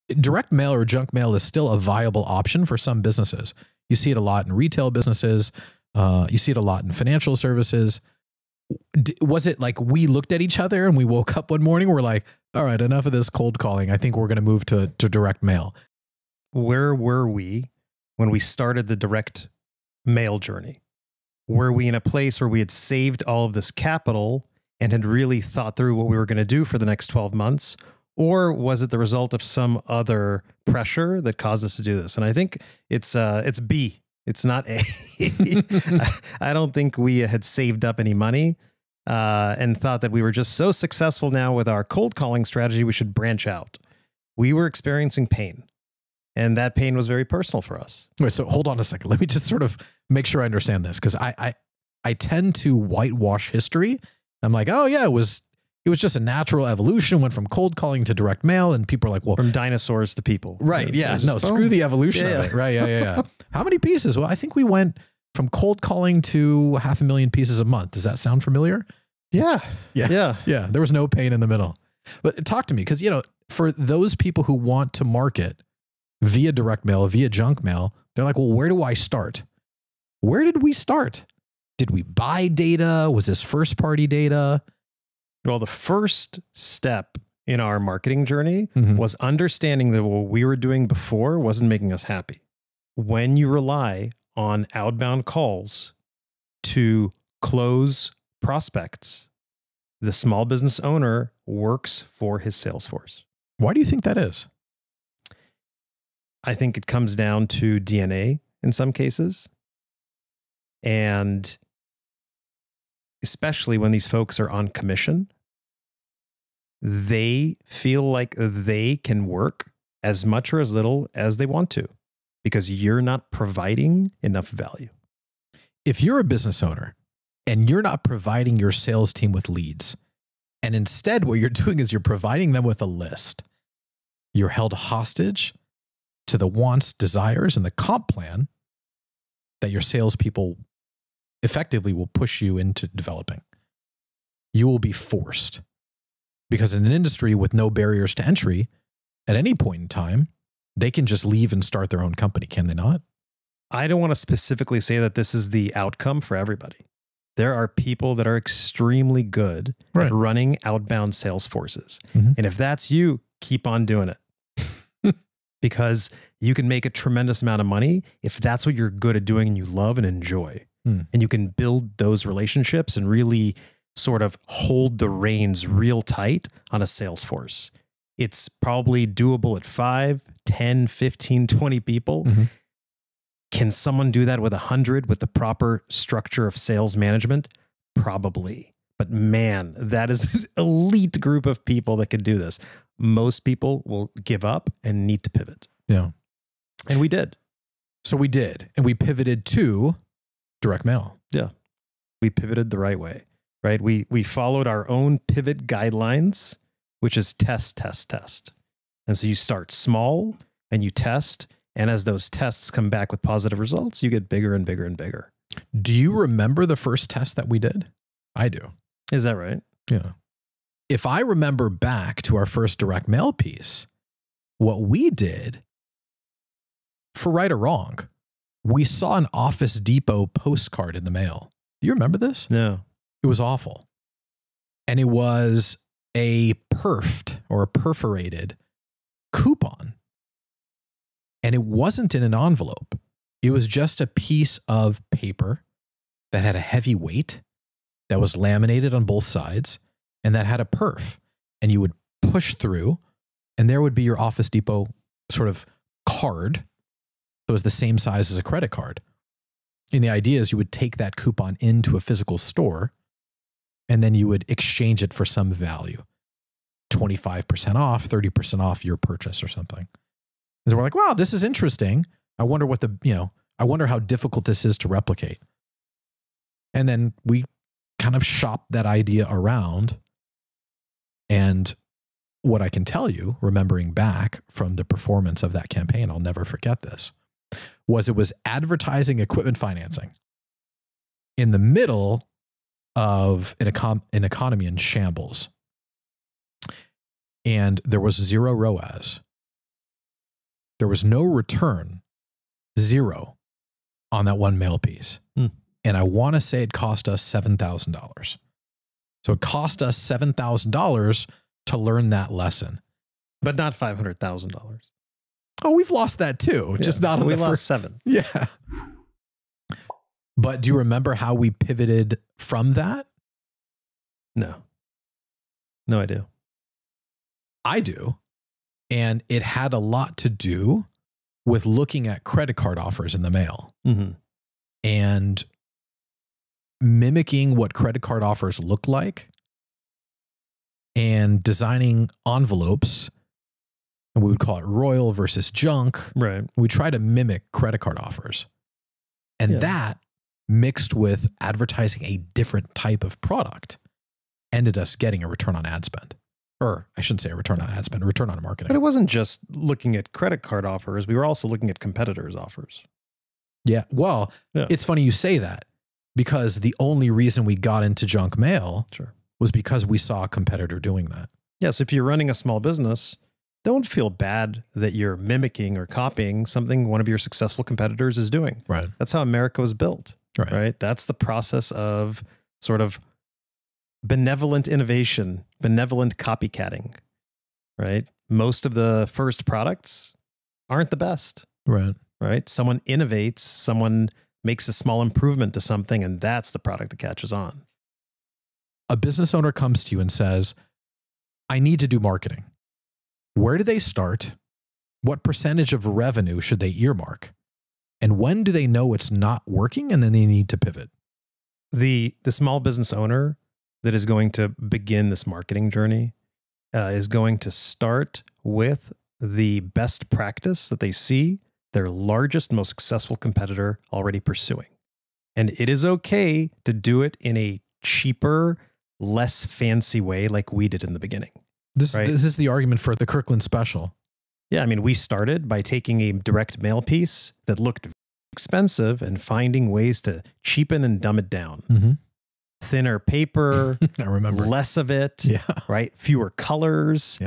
direct mail or junk mail is still a viable option for some businesses. You see it a lot in retail businesses. You see it a lot in financial services. Was it like we looked at each other and we woke up one morning, we're like, all right, enough of this cold calling. I think we're going to move to direct mail. Where were we when we started the direct mail journey? Were we in a place where we had saved all of this capital and had really thought through what we were going to do for the next 12 months? Or was it the result of some other pressure that caused us to do this? And I think it's B. It's not A. I don't think we had saved up any money and thought that we were just so successful now with our cold calling strategy, we should branch out. We were experiencing pain, and that pain was very personal for us. Wait, so hold on a second. Let me just sort of make sure I understand this, because I tend to whitewash history. I'm like, oh yeah, it was just a natural evolution, went from cold calling to direct mail, and people are like, well, from dinosaurs to people. Right. Yeah. No, screw the evolution of it. Right. Yeah. How many pieces? Well, I think we went from cold calling to 500,000 pieces a month. Does that sound familiar? Yeah. Yeah. There was no pain in the middle. But talk to me, because, for those people who want to market via direct mail, via junk mail, they're like, well, where do I start? Where did we start? Did we buy data? Was this first party data? Well, the first step in our marketing journey was understanding that what we were doing before wasn't making us happy. When you rely on outbound calls to close prospects, the small business owner works for his sales force. Why do you think that is? I think it comes down to DNA in some cases. And especially when these folks are on commission, they feel like they can work as much or as little as they want to because you're not providing enough value. If you're a business owner and you're not providing your sales team with leads, and instead what you're doing is you're providing them with a list, you're held hostage to the wants, desires, and the comp plan that your salespeople effectively will push you into developing. You will be forced, because in an industry with no barriers to entry, at any point in time, they can just leave and start their own company, can they not? I don't want to specifically say that this is the outcome for everybody. There are people that are extremely good at running outbound sales forces. And if that's you, keep on doing it. Because you can make a tremendous amount of money if that's what you're good at doing and you love and enjoy. And you can build those relationships and really sort of hold the reins real tight on a sales force. It's probably doable at 5, 10, 15, 20 people. Can someone do that with 100 with the proper structure of sales management? Probably. But man, that is an elite group of people that can do this. Most people will give up and need to pivot. Yeah. And we did. So we did. And we pivoted to direct mail. Yeah. We pivoted the right way, right? We followed our own pivot guidelines, which is test, test, test. And so you start small and you test. And as those tests come back with positive results, you get bigger and bigger and bigger. Do you remember the first test that we did? I do. Is that right? Yeah. If I remember back to our first direct mail piece, what we did, for right or wrong, we saw an Office Depot postcard in the mail. Do you remember this? No. It was awful. And it was a perfed or a perforated coupon. And it wasn't in an envelope. It was just a piece of paper that had a heavy weight, that was laminated on both sides, and that had a perf. And you would push through, and there would be your Office Depot sort of card. It was the same size as a credit card. And the idea is you would take that coupon into a physical store, and then you would exchange it for some value. 25% off, 30% off your purchase or something. And so we're like, wow, this is interesting. I wonder what I wonder how difficult this is to replicate. And then we kind of shopped that idea around. And what I can tell you, remembering back from the performance of that campaign, I'll never forget this, was it was advertising equipment financing in the middle of an economy in shambles. And there was zero ROAS. there was no return, 0 on that one mail piece. And I want to say it cost us $7,000. So it cost us $7,000 to learn that lesson. But not $500,000. Oh, we've lost that too. Yeah, just not on we the lost first 7. Yeah. But do you remember how we pivoted from that? No. No idea. I do. And it had a lot to do with looking at credit card offers in the mail and mimicking what credit card offers look like and designing envelopes. And we would call it royal versus junk. Right. We try to mimic credit card offers. And that mixed with advertising a different type of product ended us getting a return on ad spend. Or I shouldn't say a return on ad spend, a return on marketing. But it wasn't just looking at credit card offers. We were also looking at competitors' offers. Yeah. Well, it's funny you say that because the only reason we got into junk mail was because we saw a competitor doing that. Yeah. So if you're running a small business, don't feel bad that you're mimicking or copying something one of your successful competitors is doing. Right. That's how America was built. Right. That's the process of sort of benevolent innovation, benevolent copycatting, right? Most of the first products aren't the best. Right. Someone innovates, someone makes a small improvement to something, and that's the product that catches on. A business owner comes to you and says, I need to do marketing. Where do they start? What percentage of revenue should they earmark? And when do they know it's not working and then they need to pivot? The small business owner that is going to begin this marketing journey is going to start with the best practice that they see their largest, most successful competitor already pursuing. And it is okay to do it in a cheaper, less fancy way like we did in the beginning. This is the argument for the Kirkland special. Yeah, I mean, we started by taking a direct mail piece that looked expensive and finding ways to cheapen and dumb it down. Thinner paper, I remember. Less of it, right? Fewer colors,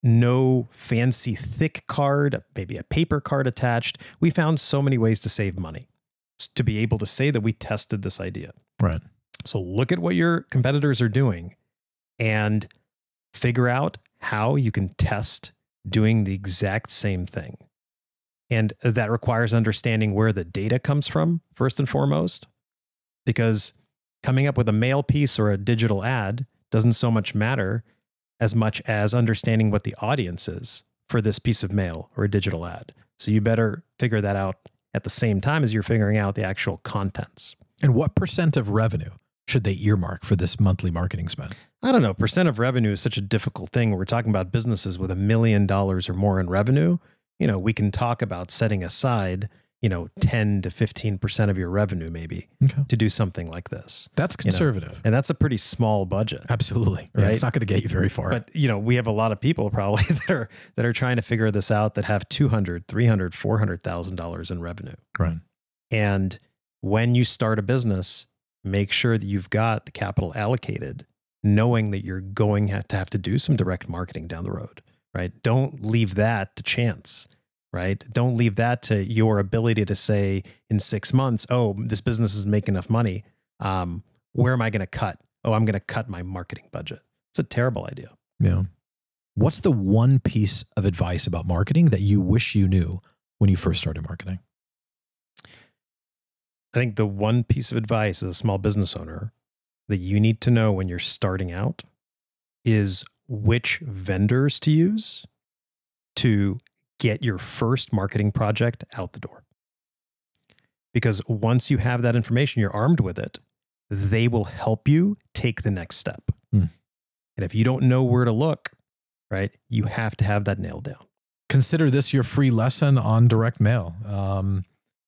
no fancy thick card, maybe a paper card attached. We found so many ways to save money to be able to say that we tested this idea. Right. So look at what your competitors are doing and figure out how you can test doing the exact same thing. And that requires understanding where the data comes from, first and foremost, because coming up with a mail piece or a digital ad doesn't so much matter as much as understanding what the audience is for this piece of mail or a digital ad. So you better figure that out at the same time as you're figuring out the actual contents. And what percent of revenue should they earmark for this monthly marketing spend? I don't know. Percent of revenue is such a difficult thing. We're talking about businesses with $1 million or more in revenue. You know, we can talk about setting aside, 10 to 15% of your revenue maybe to do something like this. That's conservative. And that's a pretty small budget. Absolutely. Right? Yeah, it's not going to get you very far. But, we have a lot of people probably that are trying to figure this out that have $200,000, $300,000, $400,000 in revenue. Right. And when you start a business, make sure that you've got the capital allocated, knowing that you're going to have to do some direct marketing down the road, right? Don't leave that to chance, right? Don't leave that to your ability to say in 6 months, oh, this business is making enough money. Where am I going to cut? Oh, I'm going to cut my marketing budget. It's a terrible idea. Yeah. What's the one piece of advice about marketing that you wish you knew when you first started marketing? I think the one piece of advice as a small business owner that you need to know when you're starting out is which vendors to use to get your first marketing project out the door. Because once you have that information, you're armed with it, they will help you take the next step. And if you don't know where to look, right, you have to have that nailed down. Consider this your free lesson on direct mail.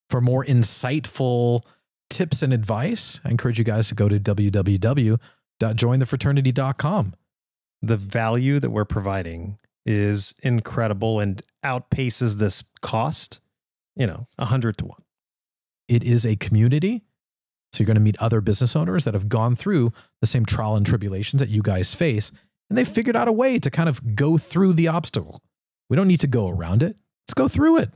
For more insightful tips and advice, I encourage you guys to go to www.jointhefraternity.com. The value that we're providing is incredible and outpaces this cost, 100 to 1. It is a community. So you're going to meet other business owners that have gone through the same trial and tribulations that you guys face, and they've figured out a way to kind of go through the obstacle. We don't need to go around it. Let's go through it.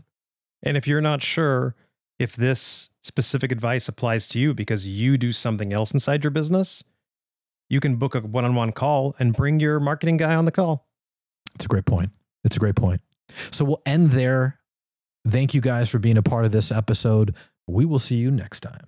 And if you're not sure if this specific advice applies to you because you do something else inside your business, you can book a one-on-one call and bring your marketing guy on the call. It's a great point. It's a great point. So we'll end there. Thank you guys for being a part of this episode. We will see you next time.